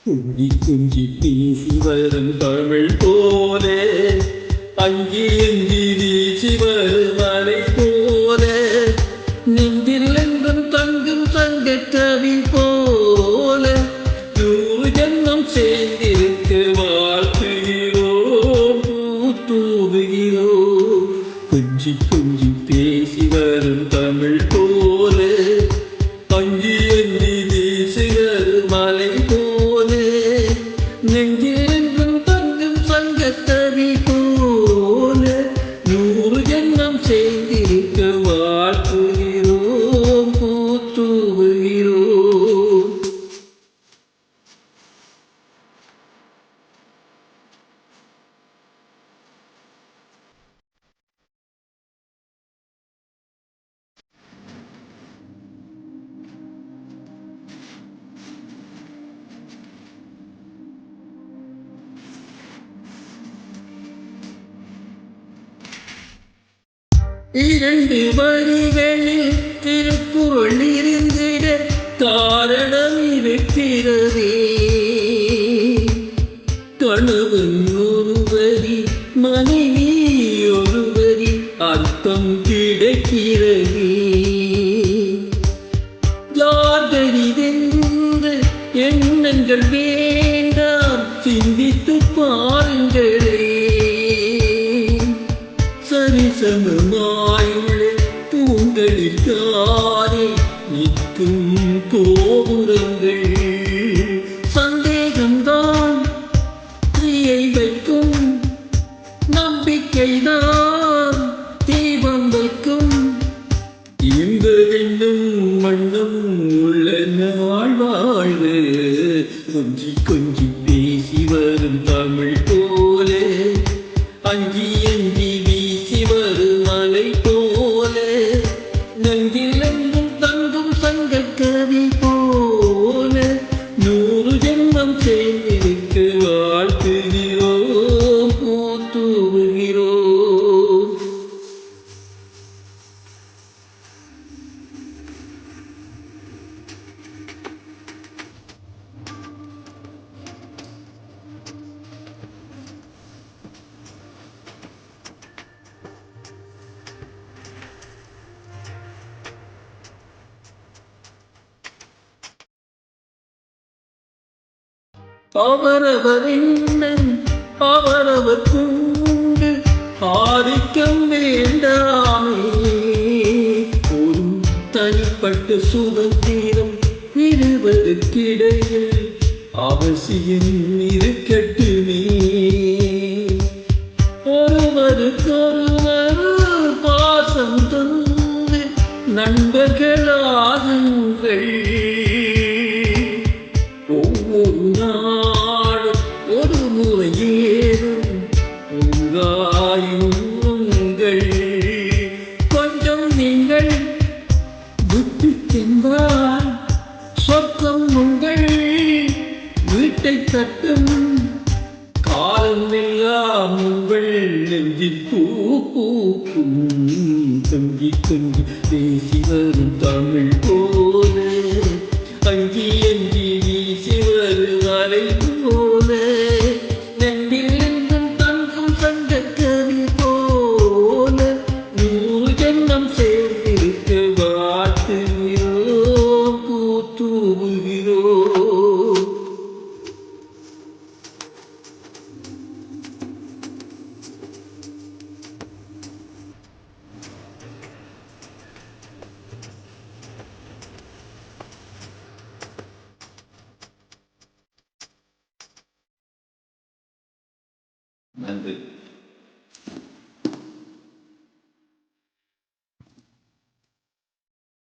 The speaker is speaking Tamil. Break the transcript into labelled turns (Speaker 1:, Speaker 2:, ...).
Speaker 1: குஞ்சி குஞ்சி பேசி வரும் தமிழ் போலே அங்கி எங்கி வீசி வரும் மலை போலே நெஞ்சில் என்றும் தங்கும் தங்க கவி போல நூறு ஜன்மம் சேர்ந்திருக்க வாழ்த்துகிறோம் தூவுகிறோம் குஞ்சி குஞ்சி பேசி வரும் தமிழ் போலே அங்கி எங்கி வீசுகிறது மலை போலே நெஞ்சிலெங்கும் தங்கும் சங்கத்தவி போல நூறு ஜன்மம் சேர்ந்திருக்க வாழ்த்துகிறோம் பூத்துவுகிறோம். இரண்டு வரிகளில் திருக்குறள் இருந்திட காரணம் இருக்கிறதே. கணவன் ஒருவரி மனைவி ஒருவரி அர்த்தம் கிடைக்கிறதே. யாதரிதென்று எண்ணங்கள் வேண்டாம் சிந்தித்து பாருங்களே. சரிசமமாயுள்ள பூங்களில் தானே நிற்கும் கோபுரங்கள். சந்தேகம்தான் தீயை வைக்கும், நம்பிக்கைதான் தீபம் வைக்கும். இந்த எண்ணம் மண்ணும் உள்ள நாள் வாழ்வு கொஞ்சி கொஞ்சி பேசி வரும் தமிழ் போலே அங்கி அங்கி வீசி வரும் மலை போலே நெஞ்சில் எங்கும் தங்கும் சங்க கவி போல நூறு ஜென்மம் சேர்ந்திருக்க வாழ்த்துகிறோம் பூத்துவுகிறோம். அவரவர் எண்ணம் அவரவர் கொண்டு ஆதிக்கம் வேண்டாமே. ஒரு தனிப்பட்ட சுதந்திரம் இருவருக்கிடையில் அவசியம் இருக்கட்டுமே. ஒருவருக்கொருவர் பாசம் தந்து நண்பர்களாகுங்கள். ஒவ்வொரு நாளும் ஒரு முறையேறும் உங்கள் கொஞ்சம் நீங்கள் விட்டு சென்றால் சொர்க்கம் உங்கள் வீட்டை தட்டும். காலம் எல்லாம் உங்கள் நெஞ்சில் பூக்கும். தங்கி தங்கி பேசி வரும் தமிழ் போல அங்கி அங்கி வீசி வரும் அலை போல நெஞ்சில் எங்கும் தங்கும் சங்க கவி போல நூறு ஜென்மம் சேர்ந்திருக்க வாழ்த்துகிறோம் பூத்துவுகிறோம். நன்றி.